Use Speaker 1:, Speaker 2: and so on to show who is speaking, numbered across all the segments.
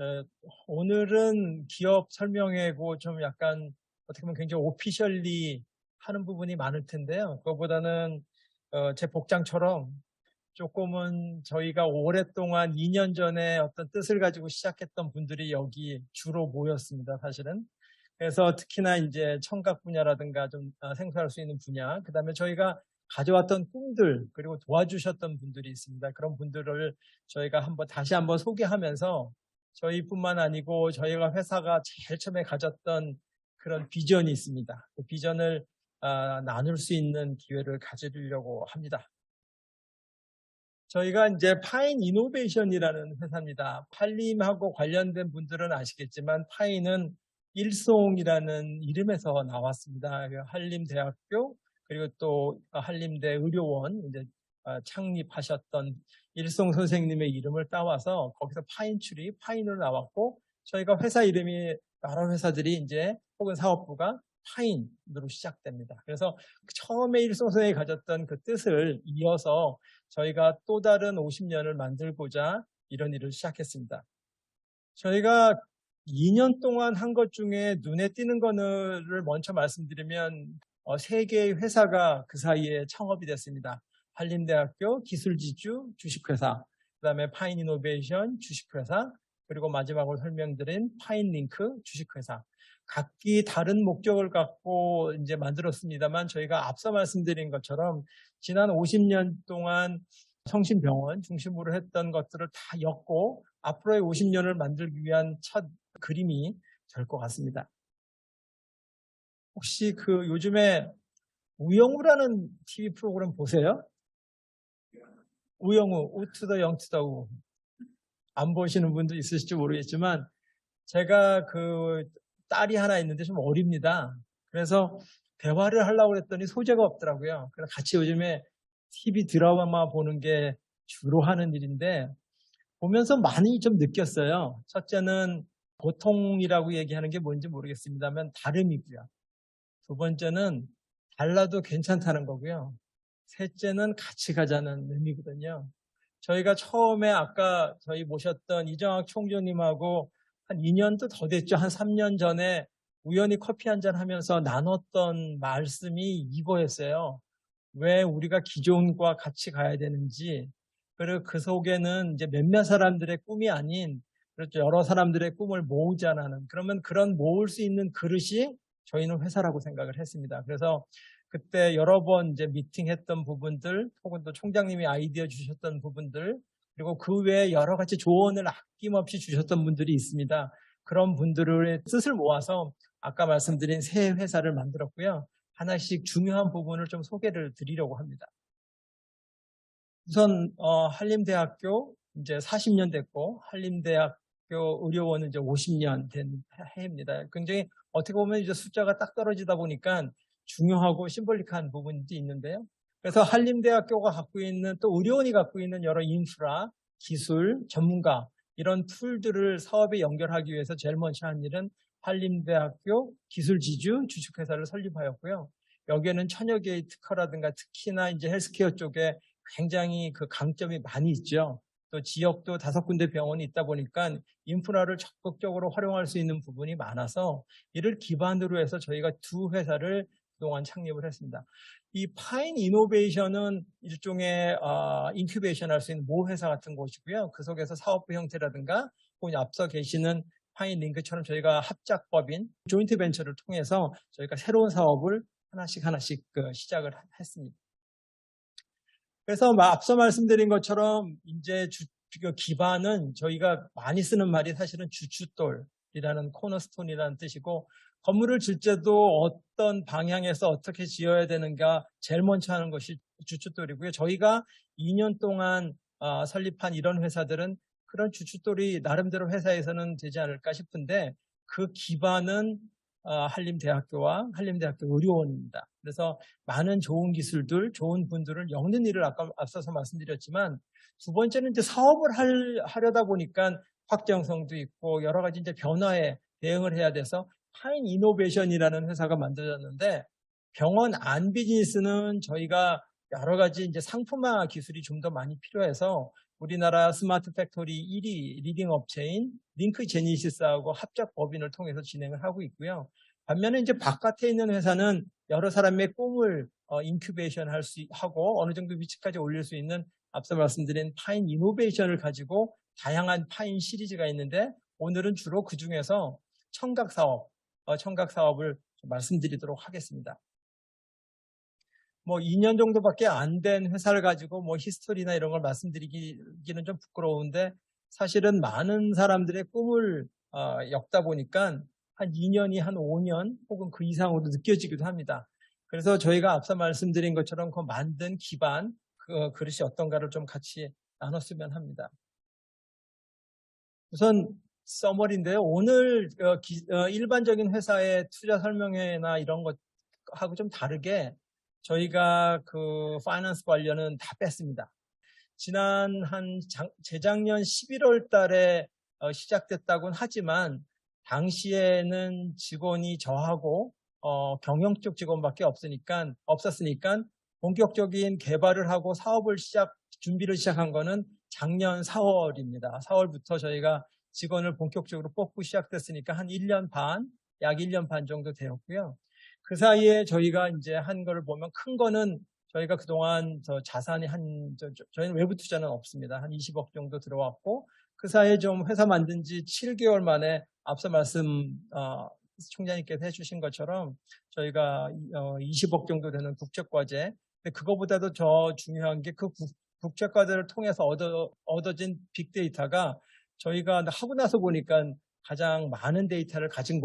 Speaker 1: 에, 오늘은 기업 설명회고 좀 약간 어떻게 보면 굉장히 오피셜리 하는 부분이 많을 텐데요. 그거보다는 제 복장처럼 조금은 저희가 오랫동안 2년 전에 어떤 뜻을 가지고 시작했던 분들이 여기 주로 모였습니다, 사실은. 그래서 특히나 이제 청각 분야라든가 좀 생소할 수 있는 분야, 그 다음에 저희가 가져왔던 꿈들, 그리고 도와주셨던 분들이 있습니다. 그런 분들을 저희가 다시 한번 소개하면서 저희뿐만 아니고 저희가 회사가 제일 처음에 가졌던 그런 비전이 있습니다. 그 비전을 나눌 수 있는 기회를 가지려고 합니다. 저희가 이제 파인 이노베이션이라는 회사입니다. 한림하고 관련된 분들은 아시겠지만 파인은 일송이라는 이름에서 나왔습니다. 한림대학교 그리고 또 한림대 의료원 이제 창립하셨던 일송 선생님의 이름을 따와서 거기서 파인출이 파인으로 나왔고 저희가 회사 이름이 여러 회사들이 이제 혹은 사업부가 파인으로 시작됩니다. 그래서 처음에 일송 선생님이 가졌던 그 뜻을 이어서 저희가 또 다른 50년을 만들고자 이런 일을 시작했습니다. 저희가 2년 동안 한 것 중에 눈에 띄는 거를 먼저 말씀드리면 3개의 회사가 그 사이에 창업이 됐습니다. 한림대학교 기술지주 주식회사, 그 다음에 파인이노베이션 주식회사, 그리고 마지막으로 설명드린 파인링크 주식회사. 각기 다른 목적을 갖고 이제 만들었습니다만 저희가 앞서 말씀드린 것처럼 지난 50년 동안 성심병원 중심으로 했던 것들을 다 엮고 앞으로의 50년을 만들기 위한 첫 그림이 될 것 같습니다. 혹시 그 요즘에 우영우라는 TV 프로그램 보세요? 우영우, 우투더 영투더 우. 안 보시는 분도 있으실지 모르겠지만 제가 그 딸이 하나 있는데 좀 어립니다. 그래서 대화를 하려고 했더니 소재가 없더라고요. 그래서 같이 요즘에 TV 드라마 보는 게 주로 하는 일인데 보면서 많이 좀 느꼈어요. 첫째는 보통이라고 얘기하는 게 뭔지 모르겠습니다만 다름이고요. 두 번째는 달라도 괜찮다는 거고요. 셋째는 같이 가자는 의미거든요. 저희가 처음에 아까 저희 모셨던 이정학 총재님하고 한 2년도 더 됐죠. 한 3년 전에 우연히 커피 한잔 하면서 나눴던 말씀이 이거였어요. 왜 우리가 기존과 같이 가야 되는지, 그리고 그 속에는 이제 몇몇 사람들의 꿈이 아닌, 그렇죠. 여러 사람들의 꿈을 모으자는, 그러면 그런 모을 수 있는 그릇이 저희는 회사라고 생각을 했습니다. 그래서 그때 여러 번 이제 미팅했던 부분들, 혹은 또 총장님이 아이디어 주셨던 부분들, 그리고 그 외에 여러 가지 조언을 아낌없이 주셨던 분들이 있습니다. 그런 분들의 뜻을 모아서 아까 말씀드린 새 회사를 만들었고요. 하나씩 중요한 부분을 좀 소개를 드리려고 합니다. 우선 한림대학교 이제 40년 됐고 한림대학교 의료원은 이제 50년 된 해입니다. 굉장히 어떻게 보면 이제 숫자가 딱 떨어지다 보니까 중요하고 심볼릭한 부분도 있는데요. 그래서 한림대학교가 갖고 있는 또 의료원이 갖고 있는 여러 인프라, 기술, 전문가 이런 툴들을 사업에 연결하기 위해서 제일 먼저 한 일은 한림대학교 기술지주 주식회사를 설립하였고요. 여기에는 천여 개의 특허라든가 특히나 이제 헬스케어 쪽에 굉장히 그 강점이 많이 있죠. 또 지역도 5군데 병원이 있다 보니까 인프라를 적극적으로 활용할 수 있는 부분이 많아서 이를 기반으로 해서 저희가 두 회사를 그동안 창립을 했습니다. 이 파인 이노베이션은 일종의 인큐베이션 할 수 있는 모회사 같은 곳이고요. 그 속에서 사업부 형태라든가 혹은 앞서 계시는 파인 링크처럼 저희가 합작법인 조인트 벤처를 통해서 저희가 새로운 사업을 하나씩 시작을 했습니다. 그래서 앞서 말씀드린 것처럼 이제 기반은 저희가 많이 쓰는 말이 사실은 주춧돌이라는 코너스톤이라는 뜻이고 건물을 질 때도 어떤 방향에서 어떻게 지어야 되는가 제일 먼저 하는 것이 주춧돌이고요. 저희가 2년 동안 설립한 이런 회사들은 그런 주춧돌이 나름대로 회사에서는 되지 않을까 싶은데 그 기반은 한림대학교와 한림대학교 의료원입니다. 그래서 많은 좋은 기술들, 좋은 분들을 엮는 일을 아까 앞서서 말씀드렸지만 두 번째는 이제 사업을 하려다 보니까 확장성도 있고 여러 가지 이제 변화에 대응을 해야 돼서 파인 이노베이션이라는 회사가 만들어졌는데 병원 안 비즈니스는 저희가 여러 가지 이제 상품화 기술이 좀 더 많이 필요해서 우리나라 스마트 팩토리 1위 리딩 업체인 링크 제니시스하고 합작 법인을 통해서 진행을 하고 있고요. 반면에 이제 바깥에 있는 회사는 여러 사람의 꿈을 인큐베이션 하고 어느 정도 위치까지 올릴 수 있는 앞서 말씀드린 파인 이노베이션을 가지고 다양한 파인 시리즈가 있는데 오늘은 주로 그 중에서 청각 사업을 말씀드리도록 하겠습니다. 뭐 2년 정도밖에 안 된 회사를 가지고 뭐 히스토리나 이런 걸 말씀드리기는 좀 부끄러운데 사실은 많은 사람들의 꿈을 엮다 보니까 한 2년이 한 5년 혹은 그 이상으로 느껴지기도 합니다. 그래서 저희가 앞서 말씀드린 것처럼 그 만든 기반, 그릇이 어떤가를 좀 같이 나눴으면 합니다. 우선 서머리인데요. 오늘 일반적인 회사의 투자 설명회나 이런 것하고 좀 다르게 저희가 그 파이낸스 관련은 다 뺐습니다. 지난 재작년 11월 달에 시작됐다고는 하지만 당시에는 직원이 저하고 경영 쪽 직원밖에 없었으니까 본격적인 개발을 하고 준비를 시작한 거는 작년 4월입니다. 4월부터 저희가 직원을 본격적으로 뽑고 시작됐으니까 한 1년 반, 약 1년 반 정도 되었고요. 그 사이에 저희가 이제 한 거를 보면 큰 거는 저희가 그동안 자산이 저희는 외부 투자는 없습니다. 한 20억 정도 들어왔고 그 사이에 좀 회사 만든 지 7개월 만에 앞서 총장님께서 해주신 것처럼 저희가 20억 정도 되는 국제과제, 근데 그거보다도 더 중요한 게 그 국제과제를 통해서 얻어진 빅데이터가 저희가 하고 나서 보니까 가장 많은 데이터를 가진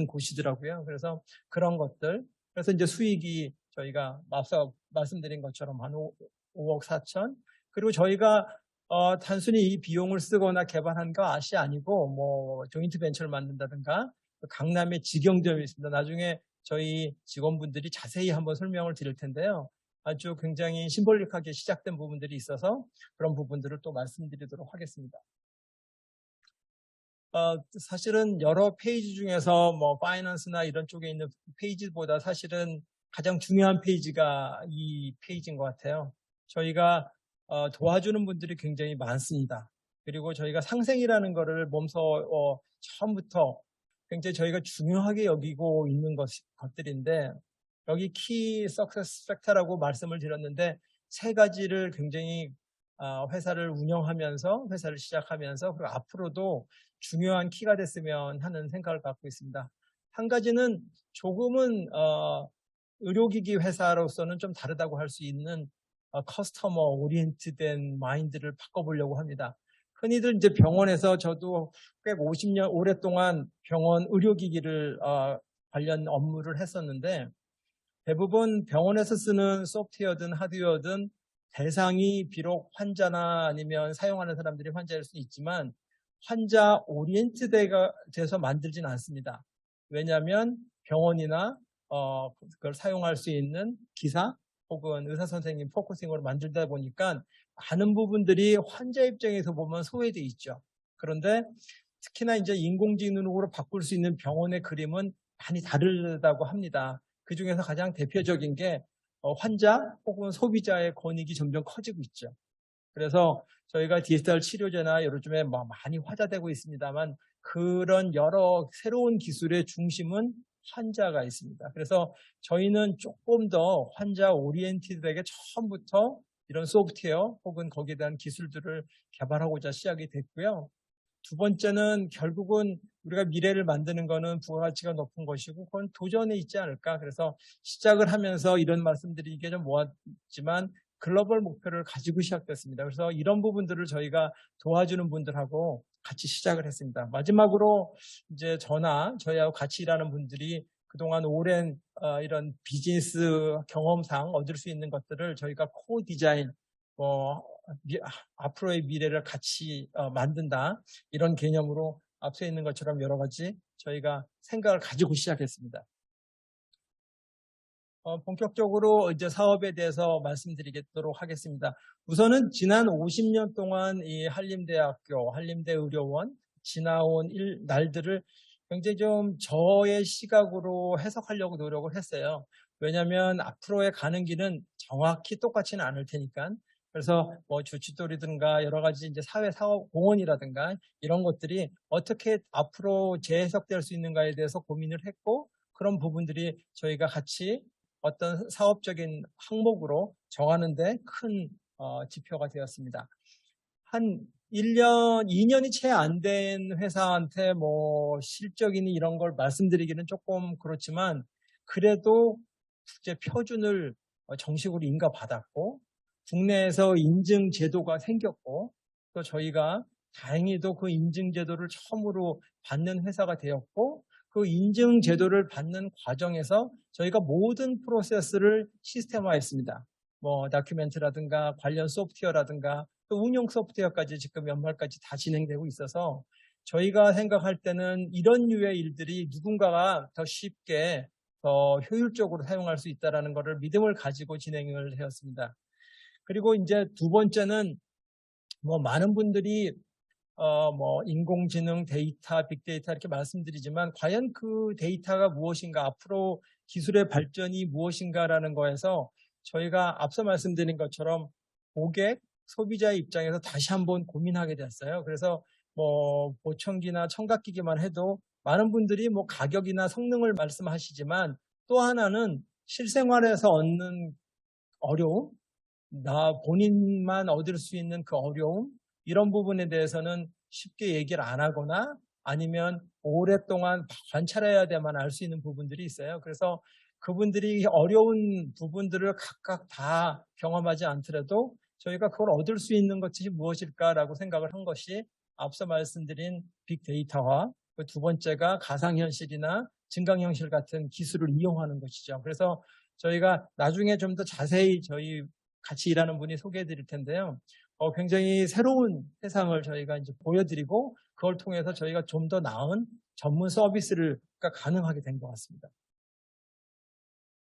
Speaker 1: 곳이더라고요. 그래서 그런 것들, 그래서 이제 수익이 저희가 앞서 말씀드린 것처럼 한 5억 4천, 그리고 저희가 단순히 이 비용을 쓰거나 개발한 것이 아니고 뭐 조인트 벤처를 만든다든가 강남에 직영점이 있습니다. 나중에 저희 직원분들이 자세히 한번 설명을 드릴 텐데요. 아주 굉장히 심볼릭하게 시작된 부분들이 있어서 그런 부분들을 또 말씀드리도록 하겠습니다. 사실은 여러 페이지 중에서 뭐 파이낸스나 이런 쪽에 있는 페이지보다 사실은 가장 중요한 페이지가 이 페이지인 것 같아요. 저희가 도와주는 분들이 굉장히 많습니다. 그리고 저희가 상생이라는 거를 몸소 처음부터 굉장히 저희가 중요하게 여기고 있는 것들인데 여기 키 석세스 팩터라고 말씀을 드렸는데 세 가지를 굉장히 회사를 운영하면서 회사를 시작하면서 그리고 앞으로도 중요한 키가 됐으면 하는 생각을 갖고 있습니다. 한 가지는 조금은 의료기기 회사로서는 좀 다르다고 할 수 있는 커스터머 오리엔트된 마인드를 바꿔보려고 합니다. 흔히들 이제 병원에서 저도 꽤 50년 오랫동안 병원 의료기기를 관련 업무를 했었는데 대부분 병원에서 쓰는 소프트웨어든 하드웨어든 대상이 비록 환자나 아니면 사용하는 사람들이 환자일 수 있지만 환자 오리엔트드가 돼서 만들진 않습니다. 왜냐하면 병원이나 그걸 사용할 수 있는 기사 혹은 의사 선생님 포커싱으로 만들다 보니까 많은 부분들이 환자 입장에서 보면 소외돼 있죠. 그런데 특히나 이제 인공지능으로 바꿀 수 있는 병원의 그림은 많이 다르다고 합니다. 그 중에서 가장 대표적인 게 환자 혹은 소비자의 권익이 점점 커지고 있죠. 그래서 저희가 디지털 치료제나 요즘에 많이 화제되고 있습니다만 그런 여러 새로운 기술의 중심은 환자가 있습니다. 그래서 저희는 조금 더 환자 오리엔티드에게 처음부터 이런 소프트웨어 혹은 거기에 대한 기술들을 개발하고자 시작이 됐고요. 두 번째는 결국은 우리가 미래를 만드는 거는 부가가치가 높은 것이고 그건 도전에 있지 않을까. 그래서 시작을 하면서 이런 말씀드리기가 좀 모았지만 글로벌 목표를 가지고 시작됐습니다. 그래서 이런 부분들을 저희가 도와주는 분들하고 같이 시작을 했습니다. 마지막으로 이제 저희하고 같이 일하는 분들이 그동안 오랜 이런 비즈니스 경험상 얻을 수 있는 것들을 저희가 코 디자인, 앞으로의 미래를 같이 만든다. 이런 개념으로 앞서 있는 것처럼 여러 가지 저희가 생각을 가지고 시작했습니다. 본격적으로 이제 사업에 대해서 말씀드리도록 하겠습니다. 우선은 지난 50년 동안 이 한림대학교, 한림대의료원 지나온 날들을 굉장히 좀 저의 시각으로 해석하려고 노력을 했어요. 왜냐하면 앞으로의 가는 길은 정확히 똑같지는 않을 테니까. 그래서 뭐 주칫돌이든가 여러 가지 이제 사회 사업 공헌이라든가 이런 것들이 어떻게 앞으로 재해석될 수 있는가에 대해서 고민을 했고, 그런 부분들이 저희가 같이 어떤 사업적인 항목으로 정하는데 큰 지표가 되었습니다. 한 1년, 2년이 채 안 된 회사한테 뭐 실적이니 이런 걸 말씀드리기는 조금 그렇지만, 그래도 국제 표준을 정식으로 인가받았고, 국내에서 인증 제도가 생겼고, 또 저희가 다행히도 그 인증 제도를 처음으로 받는 회사가 되었고, 그 인증 제도를 받는 과정에서 저희가 모든 프로세스를 시스템화했습니다. 뭐 다큐멘트라든가 관련 소프트웨어라든가 또 운영 소프트웨어까지 지금 연말까지 다 진행되고 있어서, 저희가 생각할 때는 이런 류의 일들이 누군가가 더 쉽게 더 효율적으로 사용할 수 있다는 것을 믿음을 가지고 진행을 해왔습니다. 그리고 이제 두 번째는 뭐 많은 분들이 뭐 인공지능, 데이터, 빅데이터 이렇게 말씀드리지만, 과연 그 데이터가 무엇인가, 앞으로 기술의 발전이 무엇인가라는 거에서 저희가 앞서 말씀드린 것처럼 고객, 소비자의 입장에서 다시 한번 고민하게 됐어요. 그래서 뭐 보청기나 청각기기만 해도 많은 분들이 뭐 가격이나 성능을 말씀하시지만, 또 하나는 실생활에서 얻는 어려움, 나 본인만 얻을 수 있는 그 어려움, 이런 부분에 대해서는 쉽게 얘기를 안 하거나 아니면 오랫동안 관찰해야 돼만 알 수 있는 부분들이 있어요. 그래서 그분들이 어려운 부분들을 각각 다 경험하지 않더라도 저희가 그걸 얻을 수 있는 것이 무엇일까라고 생각을 한 것이 앞서 말씀드린 빅데이터와, 그 두 번째가 가상현실이나 증강현실 같은 기술을 이용하는 것이죠. 그래서 저희가 나중에 좀 더 자세히 저희 같이 일하는 분이 소개해 드릴 텐데요. 굉장히 새로운 세상을 저희가 이제 보여드리고, 그걸 통해서 저희가 좀 더 나은 전문 서비스를 가능하게 된 것 같습니다.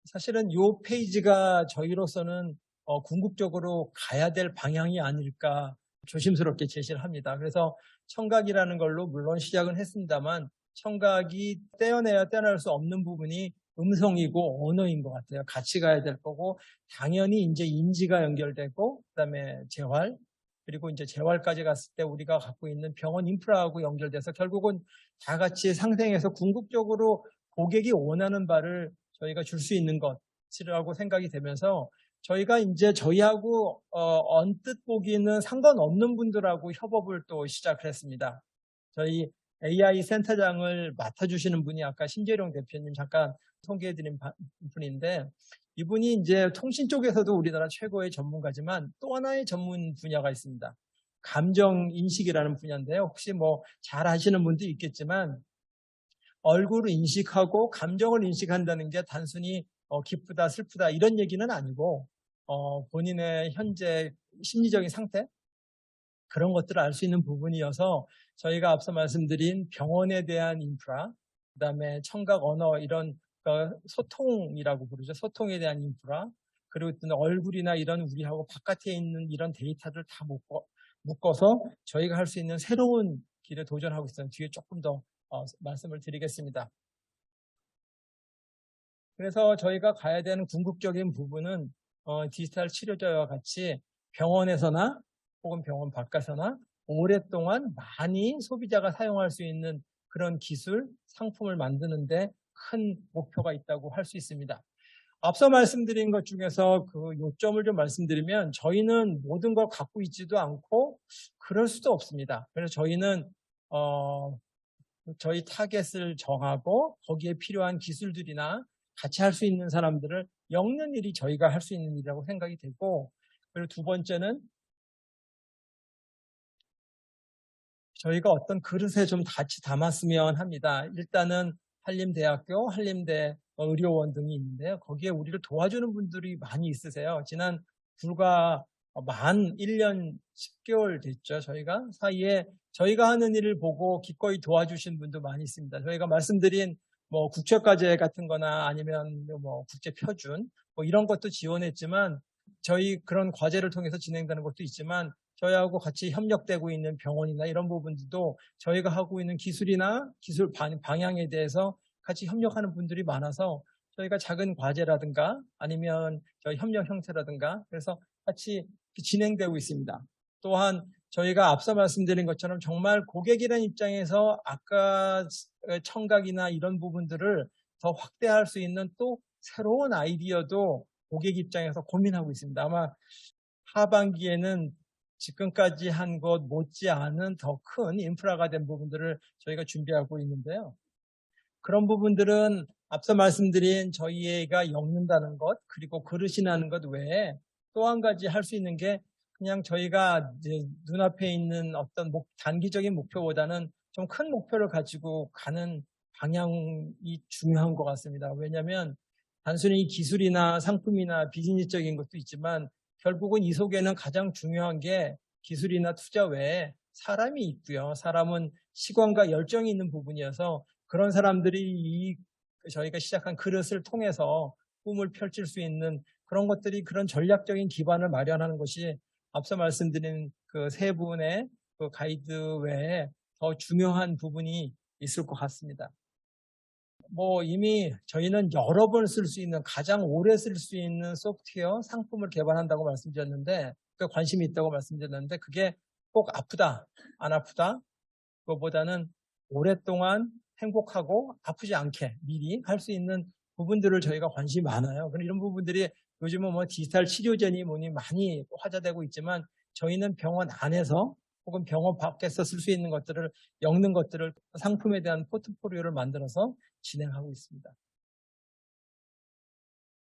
Speaker 1: 사실은 이 페이지가 저희로서는 궁극적으로 가야 될 방향이 아닐까 조심스럽게 제시를 합니다. 그래서 청각이라는 걸로 물론 시작은 했습니다만, 청각이 떼어내야 떼어낼 수 없는 부분이 음성이고 언어인 것 같아요. 같이 가야 될 거고, 당연히 이제 인지가 연결되고, 그다음에 재활, 그리고 이제 재활까지 갔을 때 우리가 갖고 있는 병원 인프라하고 연결돼서 결국은 다 같이 상생해서 궁극적으로 고객이 원하는 바를 저희가 줄 수 있는 것이라고 생각이 되면서, 저희가 이제 저희하고 언뜻 보기는 상관없는 분들하고 협업을 또 시작을 했습니다. 저희 AI 센터장을 맡아주시는 분이 아까 신재룡 대표님 잠깐 소개해드린 분인데, 이분이 이제 통신 쪽에서도 우리나라 최고의 전문가지만 또 하나의 전문 분야가 있습니다. 감정 인식이라는 분야인데요. 혹시 뭐 잘 아시는 분도 있겠지만, 얼굴을 인식하고 감정을 인식한다는 게 단순히 기쁘다, 슬프다 이런 얘기는 아니고, 본인의 현재 심리적인 상태, 그런 것들을 알 수 있는 부분이어서 저희가 앞서 말씀드린 병원에 대한 인프라, 그다음에 청각 언어 이런 소통이라고 부르죠. 소통에 대한 인프라, 그리고 또 얼굴이나 이런 우리하고 바깥에 있는 이런 데이터를 다 묶어서 저희가 할 수 있는 새로운 길에 도전하고 있어요. 뒤에 조금 더 말씀을 드리겠습니다. 그래서 저희가 가야 되는 궁극적인 부분은 디지털 치료제와 같이 병원에서나 혹은 병원 바깥에서나 오랫동안 많이 소비자가 사용할 수 있는 그런 기술, 상품을 만드는데 큰 목표가 있다고 할 수 있습니다. 앞서 말씀드린 것 중에서 그 요점을 좀 말씀드리면, 저희는 모든 걸 갖고 있지도 않고 그럴 수도 없습니다. 그래서 저희는 저희 타겟을 정하고 거기에 필요한 기술들이나 같이 할 수 있는 사람들을 엮는 일이 저희가 할 수 있는 일이라고 생각이 되고, 그리고 두 번째는 저희가 어떤 그릇에 좀 같이 담았으면 합니다. 일단은 한림대학교, 한림대 의료원 등이 있는데요. 거기에 우리를 도와주는 분들이 많이 있으세요. 지난 불과 만 1년 10개월 됐죠. 저희가 사이에 저희가 하는 일을 보고 기꺼이 도와주신 분도 많이 있습니다. 저희가 말씀드린 뭐 국제과제 같은 거나 아니면 뭐 국제 표준 뭐 이런 것도 지원했지만, 저희 그런 과제를 통해서 진행되는 것도 있지만, 저희하고 같이 협력되고 있는 병원이나 이런 부분들도 저희가 하고 있는 기술이나 기술 방향에 대해서 같이 협력하는 분들이 많아서, 저희가 작은 과제라든가 아니면 저희 협력 형태라든가, 그래서 같이 진행되고 있습니다. 또한 저희가 앞서 말씀드린 것처럼 정말 고객이라는 입장에서 아까 청각이나 이런 부분들을 더 확대할 수 있는 또 새로운 아이디어도 고객 입장에서 고민하고 있습니다. 아마 하반기에는 지금까지 한 것 못지않은 더 큰 인프라가 된 부분들을 저희가 준비하고 있는데요. 그런 부분들은 앞서 말씀드린 저희가 엮는다는 것, 그리고 그릇이라는 것 외에 또 한 가지 할 수 있는 게 그냥 저희가 이제 눈앞에 있는 어떤 단기적인 목표보다는 좀 큰 목표를 가지고 가는 방향이 중요한 것 같습니다. 왜냐하면 단순히 기술이나 상품이나 비즈니스적인 것도 있지만 결국은 이 속에는 가장 중요한 게 기술이나 투자 외에 사람이 있고요. 사람은 시간과 열정이 있는 부분이어서 그런 사람들이 저희가 시작한 그릇을 통해서 꿈을 펼칠 수 있는 그런 것들이 그런 전략적인 기반을 마련하는 것이 앞서 말씀드린 그 세 분의 그 가이드 외에 더 중요한 부분이 있을 것 같습니다. 이미 저희는 여러 번 쓸 수 있는 가장 오래 쓸 수 있는 소프트웨어 상품을 개발한다고 말씀드렸는데 관심이 있다고 말씀드렸는데 그게 꼭 아프다 안 아프다 그거보다는 오랫동안 행복하고 아프지 않게 미리 할 수 있는 부분들을 저희가 관심이 많아요. 그런 이런 부분들이 요즘은 디지털 치료제니 뭐니 많이 화제되고 있지만 저희는 병원 안에서 혹은 병원 밖에서 쓸 수 있는 것들을 엮는 것들을 상품에 대한 포트폴리오를 만들어서 진행하고 있습니다.